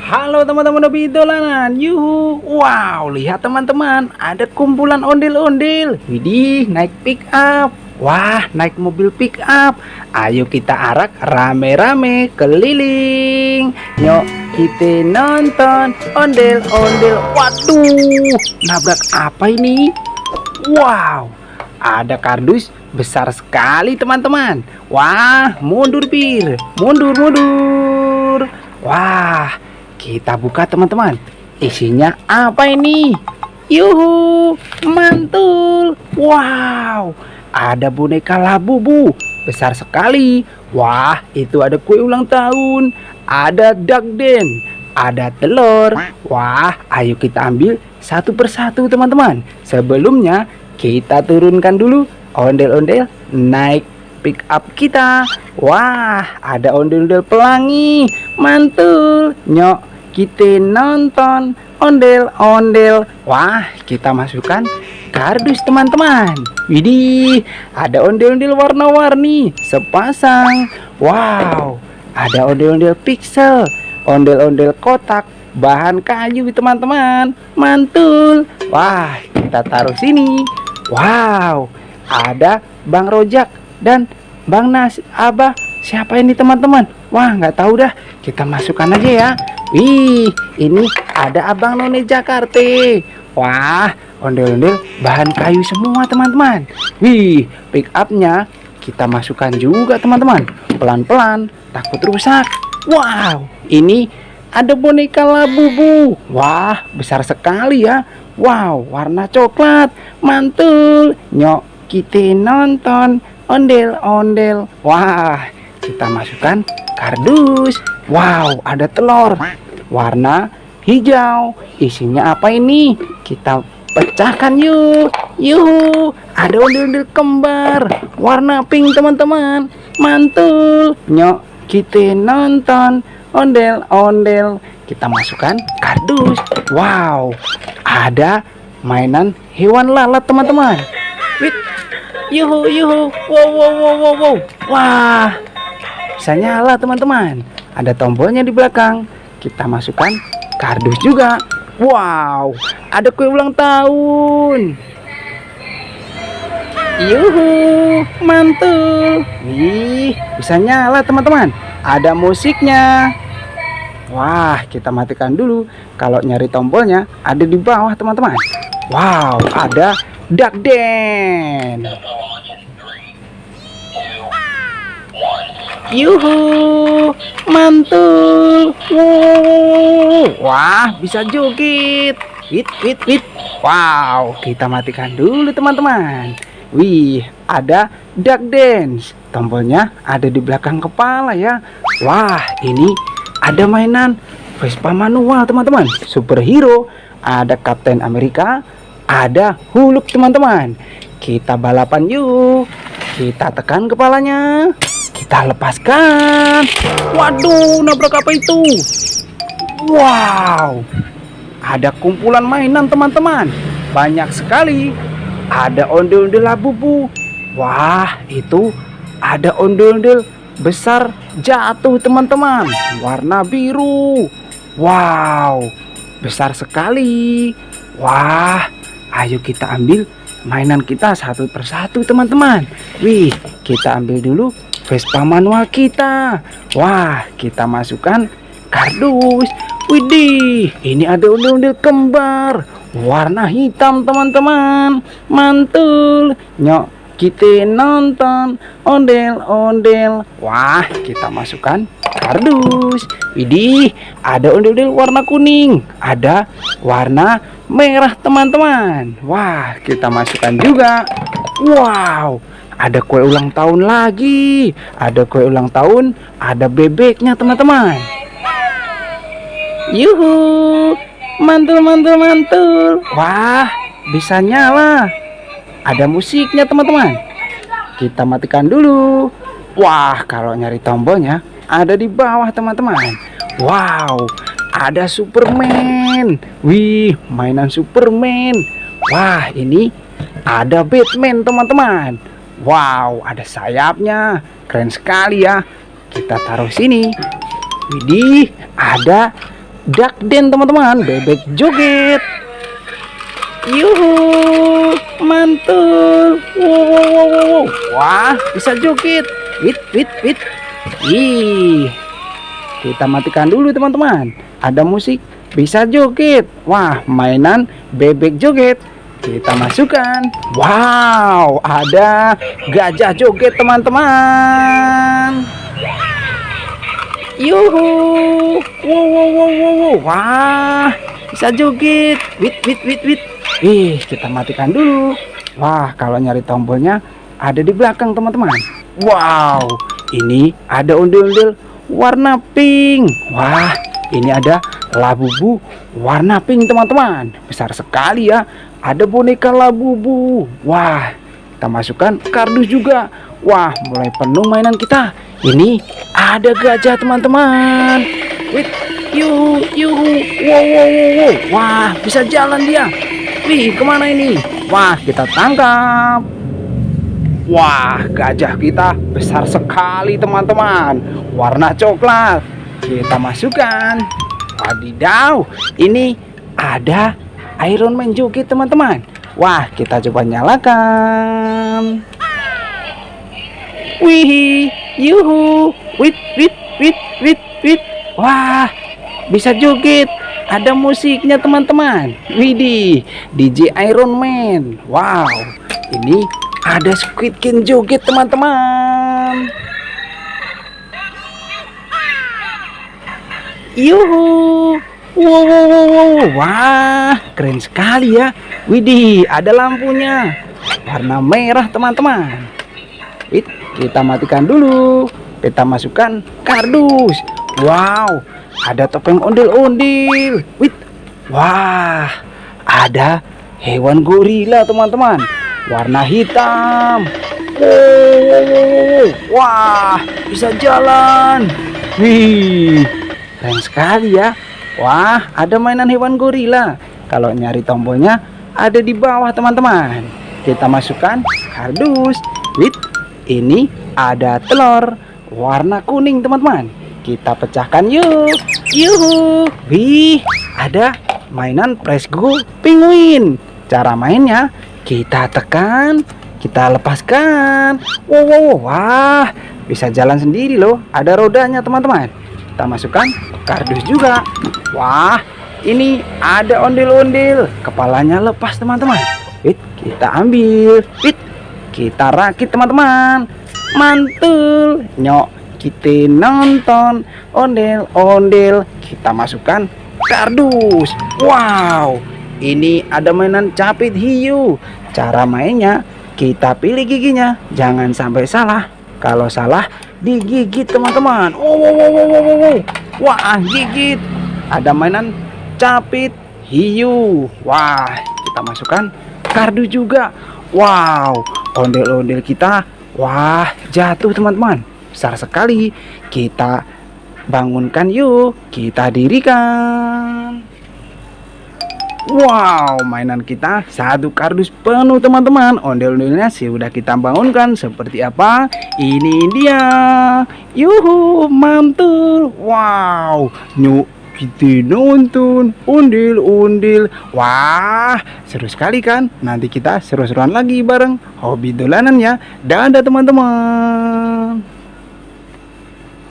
Halo teman-teman hobi dolanan, yuhu. Wow, lihat teman-teman, ada kumpulan ondel-ondel. Widih, naik pick up. Wah, naik mobil pick up. Ayo kita arak rame-rame keliling. Yuk kita nonton ondel-ondel. Waduh, nabrak apa ini? Wow, ada kardus besar sekali teman-teman. Wah, mundur bir, mundur. Wah, kita buka teman-teman. Isinya apa ini? Yuhu, mantul. Wow, ada boneka Labubu besar sekali. Wah, itu ada kue ulang tahun, ada dakden, ada telur. Wah, ayo kita ambil satu persatu teman-teman. Sebelumnya kita turunkan dulu ondel-ondel naik pick up kita. Wah, ada ondel-ondel pelangi, mantul. Nyok, kita nonton ondel-ondel. Wah, kita masukkan kardus teman-teman. Widih, ada ondel-ondel warna-warni sepasang. Wow, ada ondel-ondel pixel, ondel-ondel kotak bahan kayu teman-teman, mantul. Wah, kita taruh sini. Wow, ada Bang Rojak dan Bang Abah. Siapa ini teman-teman? Wah, nggak tahu dah. Kita masukkan aja ya. Wih, ini ada Abang None Jakarta. Wah, ondel-ondel bahan kayu semua teman-teman. Wih, pick upnya kita masukkan juga teman-teman. Pelan-pelan, takut rusak. Wow, ini ada boneka Labubu. Wah, besar sekali ya. Wow, warna coklat, mantul. Nyok, kita nonton ondel-ondel. Wah, kita masukkan kardus. Wow, ada telur warna hijau. Isinya apa ini? Kita pecahkan yuk. Yuhu, ada ondel-ondel kembar warna pink teman-teman, mantul. Nyok, kita nonton ondel-ondel. Kita masukkan kardus. Wow, ada mainan hewan lalat teman-teman. Wih, yuhu. Wow. Wah, bisa nyala teman-teman. Ada tombolnya di belakang. Kita masukkan kardus juga. Wow, ada kue ulang tahun. Yuhu, mantul. Wih, bisa nyala teman-teman. Ada musiknya. Wah, kita matikan dulu. Kalau nyari tombolnya ada di bawah teman-teman. Wow, ada dakden. Yuhu, mantul. Wah, bisa joget. Wit. Wow, kita matikan dulu teman-teman. Wih, ada duck dance. Tombolnya ada di belakang kepala ya. Wah, ini ada mainan Vespa manual teman-teman. Superhero, ada Kapten Amerika, ada Hulk teman-teman. Kita balapan yuk. Kita tekan kepalanya. Kita lepaskan. Waduh, nabrak apa itu? Wow, ada kumpulan mainan teman-teman. Banyak sekali. Ada ondel-ondel Labubu. Wah, itu ada ondel-ondel besar jatuh teman-teman, warna biru. Wow, besar sekali. Wah, ayo kita ambil mainan kita satu persatu teman-teman. Wih, kita ambil dulu Vespa manual kita. Wah, kita masukkan kardus. Widih, ini ada ondel-ondel kembar warna hitam teman-teman, mantul. Nyok, kita nonton ondel-ondel. Wah, kita masukkan kardus. Widih, ada ondel-ondel warna kuning, ada warna merah teman-teman. Wah, kita masukkan juga. Wow, ada kue ulang tahun lagi. Ada kue ulang tahun, ada bebeknya teman-teman. Yuhu, mantul. Wah, bisa nyala. Ada musiknya teman-teman. Kita matikan dulu. Wah, kalau nyari tombolnya ada di bawah teman-teman. Wow, ada Superman. Wih, mainan Superman. Wah, ini ada Batman teman-teman. Wow, ada sayapnya. Keren sekali ya. Kita taruh sini. Widih, ada Dakden teman-teman, bebek joget. Yuhu, mantul. Wow. Wah, bisa joget. Wit. Ih, kita matikan dulu teman-teman. Ada musik, bisa joget. Wah, mainan bebek joget. Kita masukkan. Wow, ada gajah joget teman-teman. Yuhu. Wow. Wah, bisa joget. Wit. Ih, kita matikan dulu. Wah, kalau nyari tombolnya ada di belakang teman-teman. Wow, ini ada ondel-ondel warna pink. Wah, ini ada Labubu warna pink teman-teman. Besar sekali ya. Ada boneka Labubu. Wah, kita masukkan kardus juga. Wah, mulai penuh mainan kita. Ini ada gajah teman-teman. Wait, yuhu. Wow. Wah, bisa jalan dia. Wih, kemana ini? Wah, kita tangkap. Wah, gajah kita besar sekali teman-teman. Warna coklat. Kita masukkan. Wadidaw, ini ada Iron Man joget teman-teman. Wah, kita coba nyalakan. Wih, yuhu. Wit. Wah, bisa joget. Ada musiknya teman-teman. Widih, DJ Iron Man. Wow, ini ada Squid Game joget teman-teman. Yuhu. Wow. Wah, keren sekali ya. Widih, ada lampunya. Warna merah teman-teman. Wait, kita matikan dulu. Kita masukkan kardus. Wow, ada topeng ondel-ondel. Wait. Wah, ada hewan gorila teman-teman. Warna hitam. Wah, bisa jalan. Wih, keren sekali ya. Wah, ada mainan hewan gorila. Kalau nyari tombolnya ada di bawah teman-teman. Kita masukkan kardus. Wait, ini ada telur warna kuning teman-teman. Kita pecahkan yuk. Yuhu. Wih, ada mainan Press Go penguin. Cara mainnya, kita tekan, kita lepaskan. Wow. Wah, bisa jalan sendiri loh. Ada rodanya teman-teman. Kita masukkan kardus juga. Wah, ini ada ondel-ondel. Kepalanya lepas teman-teman. Wait, kita ambil. Wait, kita rakit teman-teman. Mantul. Nyok, kita nonton ondel-ondel. Kita masukkan kardus. Wow, ini ada mainan capit hiu. Cara mainnya, kita pilih giginya, jangan sampai salah. Kalau salah, digigit teman-teman. Wow. Wah, gigit. Ada mainan capit hiu. Wah, kita masukkan kardus juga. Wow, ondel-ondel kita. Wah, jatuh teman-teman. Besar sekali. Kita bangunkan yuk. Kita dirikan. Wow, mainan kita satu kardus penuh teman-teman. Ondel-ondelnya sudah kita bangunkan. Seperti apa? Ini dia. Yuhu, mantul. Wow, nyuk, kita nonton ondel-ondel. Wah, seru sekali kan? Nanti kita seru-seruan lagi bareng Hobi Dolanan ya. Dadah teman-teman.